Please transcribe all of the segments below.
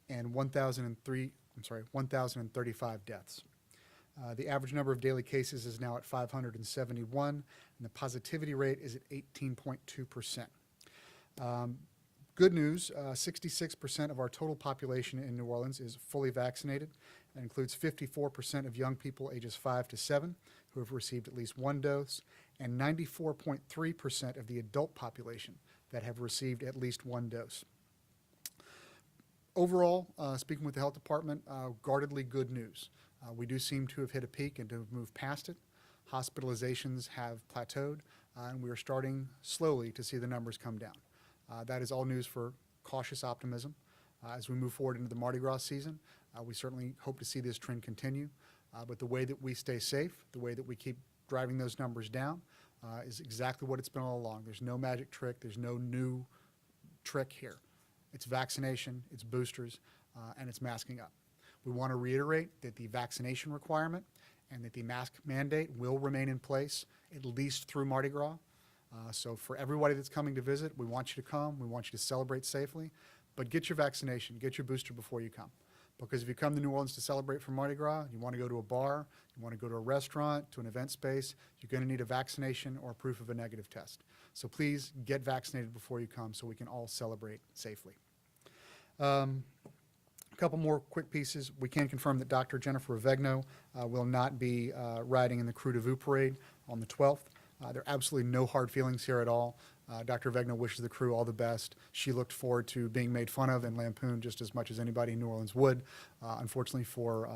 and 1,035 deaths. The average number of daily cases is now at 571, and the positivity rate is at 18.2%. Good news, 66% of our total population in New Orleans is fully vaccinated. That includes 54% of young people ages 5 to 7 who have received at least one dose, and 94.3% of the adult population that have received at least one dose. Overall, speaking with the health department, guardedly good news. We do seem to have hit a peak and to have moved past it. Hospitalizations have plateaued, and we are starting slowly to see the numbers come down. That is all news for cautious optimism. As we move forward into the Mardi Gras season, we certainly hope to see this trend continue. But the way that we stay safe, the way that we keep driving those numbers down, is exactly what it's been all along. There's no magic trick. There's no new trick here. It's vaccination, it's boosters, and it's masking up. We want to reiterate that the vaccination requirement and that the mask mandate will remain in place at least through Mardi Gras. So for everybody that's coming to visit, we want you to come. We want you to celebrate safely. But get your vaccination, get your booster before you come. Because if you come to New Orleans to celebrate for Mardi Gras, you want to go to a bar, you want to go to a restaurant, to an event space, you're going to need a vaccination or proof of a negative test. So please get vaccinated before you come so we can all celebrate safely. A couple more quick pieces. We can confirm that Dr. Jennifer Avegno will not be riding in the Crew de Vue parade on the 12th. There are absolutely no hard feelings here at all. Dr. Avegno wishes the crew all the best. She looked forward to being made fun of and lampooned just as much as anybody in New Orleans would. Unfortunately, for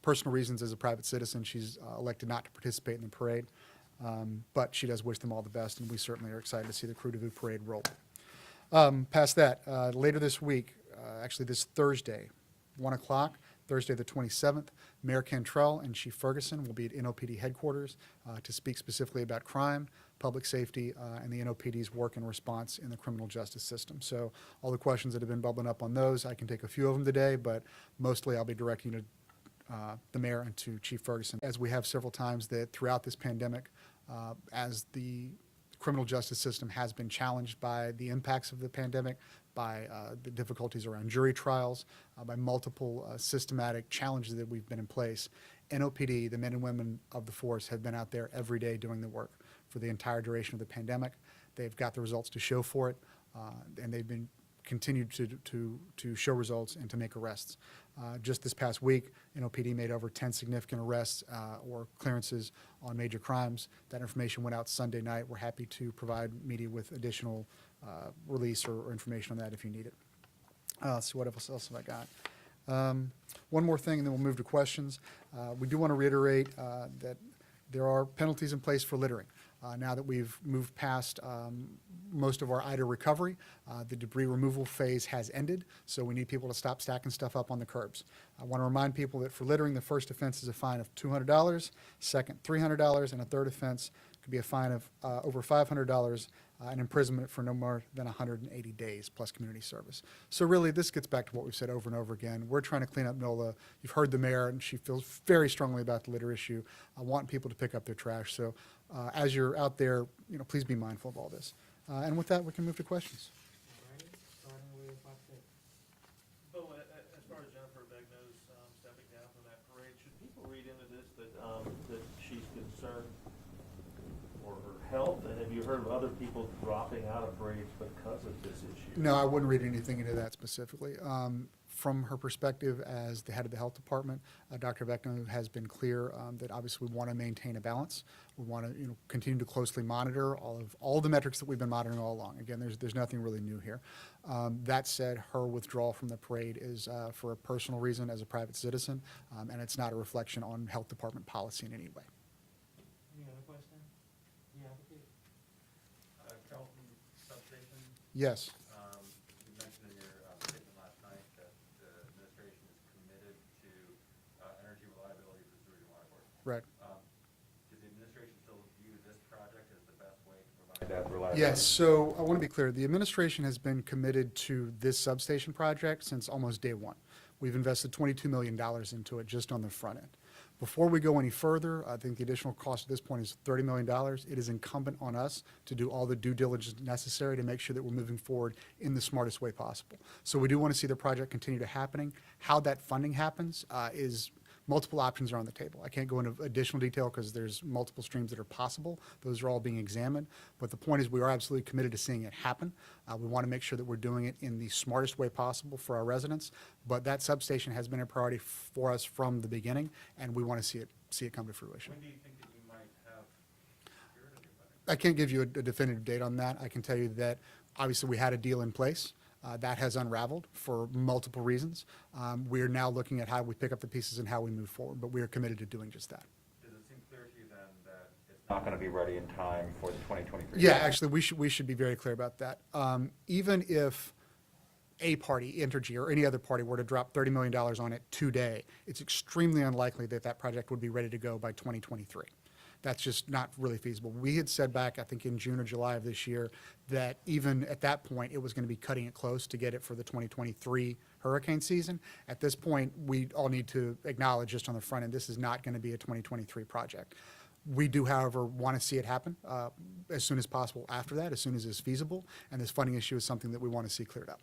personal reasons as a private citizen, she's elected not to participate in the parade. But she does wish them all the best, and we certainly are excited to see the Crew de Vue parade roll. Past that, later this week, actually this Thursday, 1 o'clock, Thursday the 27th, Mayor Cantrell and Chief Ferguson will be at NOPD headquarters to speak specifically about crime, public safety, and the NOPD's work and response in the criminal justice system. So all the questions that have been bubbling up on those, I can take a few of them today, but mostly I'll be directing to the mayor and to Chief Ferguson, as we have several times that throughout this pandemic, as the criminal justice system has been challenged by the impacts of the pandemic, by the difficulties around jury trials, by multiple systematic challenges that we've been in place. NOPD, the men and women of the force, have been out there every day doing the work for the entire duration of the pandemic. They've got the results to show for it, and they've been continued to show results and to make arrests. Just this past week, NOPD made over 10 significant arrests or clearances on major crimes. That information went out Sunday night. We're happy to provide media with additional release or information on that if you need it. So what else have I got? One more thing, and then we'll move to questions. We do want to reiterate that there are penalties in place for littering. Now that we've moved past most of our IDA recovery, the debris removal phase has ended, so we need people to stop stacking stuff up on the curbs. I want to remind people that for littering, the first offense is a fine of $200, second $300, and a third offense could be a fine of over $500 and imprisonment for no more than 180 days plus community service. So really, this gets back to what we've said over and over again. We're trying to clean up NOLA. You've heard the mayor, and she feels very strongly about the litter issue. I want people to pick up their trash. So as you're out there, please be mindful of all this. And with that, we can move to questions. Beau, as far as Jennifer Avegno's stepping down from that parade, should people read into this that she's concerned for her health? And have you heard of other people dropping out of parades because of this issue? No, I wouldn't read anything into that specifically. From her perspective as the head of the health department, Dr. Avegno has been clear that obviously we want to maintain a balance. We want to continue to closely monitor all the metrics that we've been monitoring all along. Again, there's nothing really new here. That said, her withdrawal from the parade is for a personal reason as a private citizen, and it's not a reflection on health department policy in any way. Any other question? Yeah, Charlton substation. Yes. You mentioned in your statement last night that the administration is committed to energy reliability for sewage and water board. Right. Does the administration still view this project as the best way to provide that reliability? Yes, so I want to be clear. The administration has been committed to this substation project since almost day one. We've invested $22 million into it just on the front end. Before we go any further, I think the additional cost at this point is $30 million. It is incumbent on us to do all the due diligence necessary to make sure that we're moving forward in the smartest way possible. So we do want to see the project continue to happening. How that funding happens is multiple options are on the table. I can't go into additional detail because there's multiple streams that are possible. Those are all being examined. But the point is we are absolutely committed to seeing it happen. We want to make sure that we're doing it in the smartest way possible for our residents. But that substation has been a priority for us from the beginning, and we want to see it come to fruition. When do you think that you might have secured a new funding? I can't give you a definitive date on that. I can tell you that obviously we had a deal in place. That has unraveled for multiple reasons. We are now looking at how we pick up the pieces and how we move forward, but we are committed to doing just that. Does it seem clear to you then that it's not going to be ready in time for the 2023? Yeah, actually, we should be very clear about that. Even if a party, Entergy or any other party, were to drop $30 million on it today, it's extremely unlikely that that project would be ready to go by 2023. That's just not really feasible. We had said back, I think in June or July of this year, that even at that point, it was going to be cutting it close to get it for the 2023 hurricane season. At this point, we all need to acknowledge just on the front end, this is not going to be a 2023 project. We do, however, want to see it happen as soon as possible after that, as soon as it's feasible, and this funding issue is something that we want to see cleared up.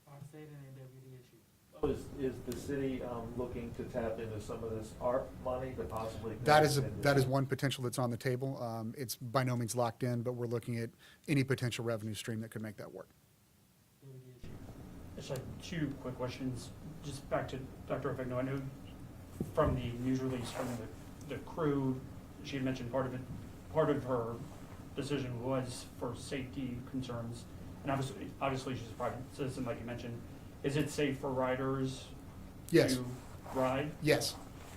Park State and AWD issue. Oh, is the city looking to tap into some of this ARP money to possibly? That is one potential that's on the table. It's by no means locked in, but we're looking at any potential revenue stream that could make that work. AWD issue. Just like two quick questions, just back to Dr. Avigno. I know from the news release from the crew, she had mentioned part of her decision was for safety concerns. And obviously she's a private citizen, like you mentioned. Is it safe for riders Yes. to ride? Yes.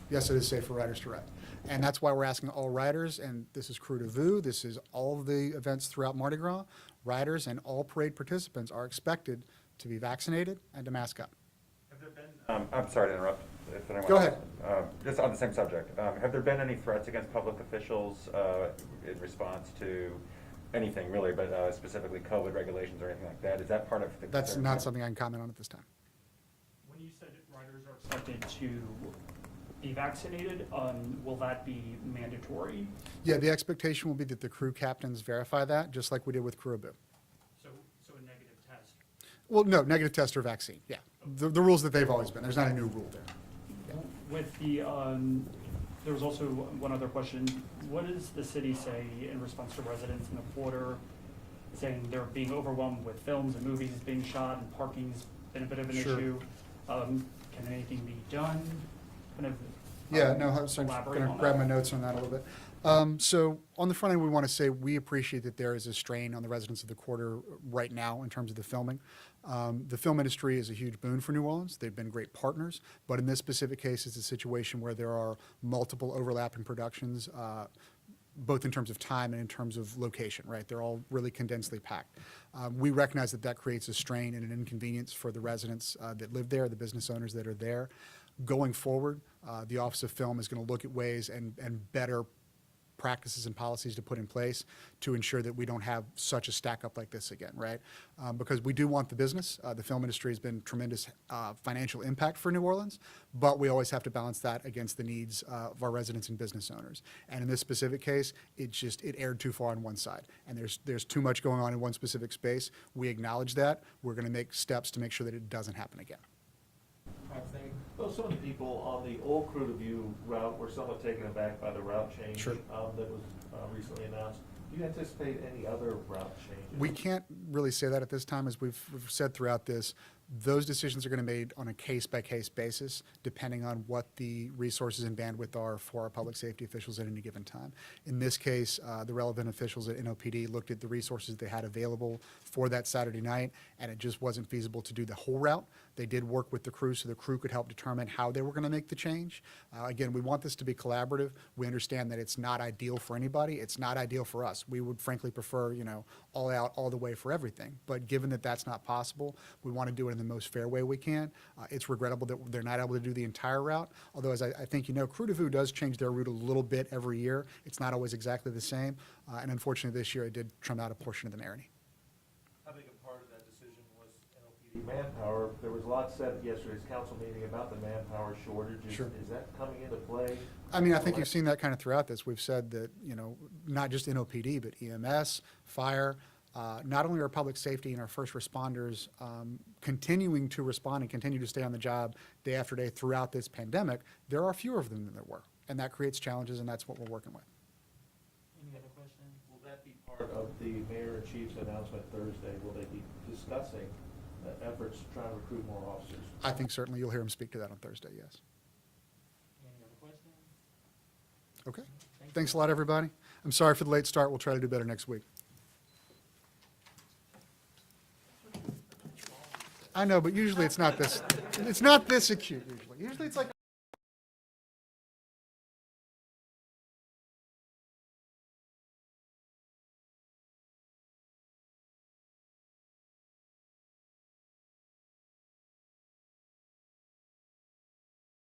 Yes, it is safe for riders to ride. And that's why we're asking all riders, and this is Crew de Vue, this is all of the events throughout Mardi Gras, riders and all parade participants are expected to be vaccinated and to mask up. Have there been, I'm sorry to interrupt. If anyone Go else- ahead. Just on the same subject, have there been any threats against public officials in response to anything really, but specifically COVID regulations or anything like that? Is that part of the That's concern? not something I can comment on at this time. When you said riders are expected to be vaccinated, will that be mandatory? Yeah, the expectation will be that the crew captains verify that, just like we did with Crew de Vue. So a negative test. Well, no, negative test or vaccine, yeah. The rules that they've always been, there's not a new rule there. With the, there was also one other question. What does the city say in response to residents in the quarter saying they're being overwhelmed with films and movies being shot and parking's been a bit of an Sure. issue? Can anything be done? Kind of. Yeah, no, I'm sorry, elaborate going to on grab that? my notes on that a little bit. So on the front end, we want to say we appreciate that there is a strain on the residents of the quarter right now in terms of the filming. The film industry is a huge boon for New Orleans. They've been great partners, but in this specific case, it's a situation where there are multiple overlapping productions, both in terms of time and in terms of location, right? They're all really condensely packed. We recognize that that creates a strain and an inconvenience for the residents that live there, the business owners that are there. Going forward, the Office of Film is going to look at ways and better practices and policies to put in place to ensure that we don't have such a stack up like this again, right? Because we do want the business. The film industry has been tremendous financial impact for New Orleans, but we always have to balance that against the needs of our residents and business owners. And in this specific case, it erred too far on one side. And there's too much going on in one specific space. We acknowledge that. We're going to make steps to make sure that it doesn't happen again. Park State. Well, some of the people on the old Crew de Vue route were somewhat taken aback by the route change Sure. that was recently announced. Do you anticipate any other route changes? We can't really say that at this time. As we've said throughout this, those decisions are going to be made on a case-by-case basis, depending on what the resources and bandwidth are for our public safety officials at any given time. In this case, the relevant officials at NOPD looked at the resources they had available for that Saturday night, and it just wasn't feasible to do the whole route. They did work with the crew so the crew could help determine how they were going to make the change. Again, we want this to be collaborative. We understand that it's not ideal for anybody. It's not ideal for us. We would frankly prefer, all out, all the way for everything. But given that that's not possible, we want to do it in the most fair way we can. It's regrettable that they're not able to do the entire route. Although, as I think Crew de Vue does change their route a little bit every year. It's not always exactly the same. And unfortunately, this year it did trim out a portion of the Marigny. How big a part of that decision was NOPD the manpower, there was a lot said at yesterday's council meeting about the manpower shortage. Sure. Is that coming into play? I mean, I think you've seen that kind of throughout this. We've said that, you know, not just NOPD, but EMS, fire, not only our public safety and our first responders continuing to respond and continue to stay on the job day after day throughout this pandemic, there are fewer of them than there were. And that creates challenges, and that's what we're working with. Any other questions? Will that be part of the mayor and chief's announcement Thursday? Will they be discussing efforts to try and recruit more officers? I think certainly you'll hear him speak to that on Thursday, yes. Any other questions? Okay. Thank you. Thanks a lot, everybody. I'm sorry for the late start. We'll try to do better next week. I know, but usually it's not this acute usually. Usually it's like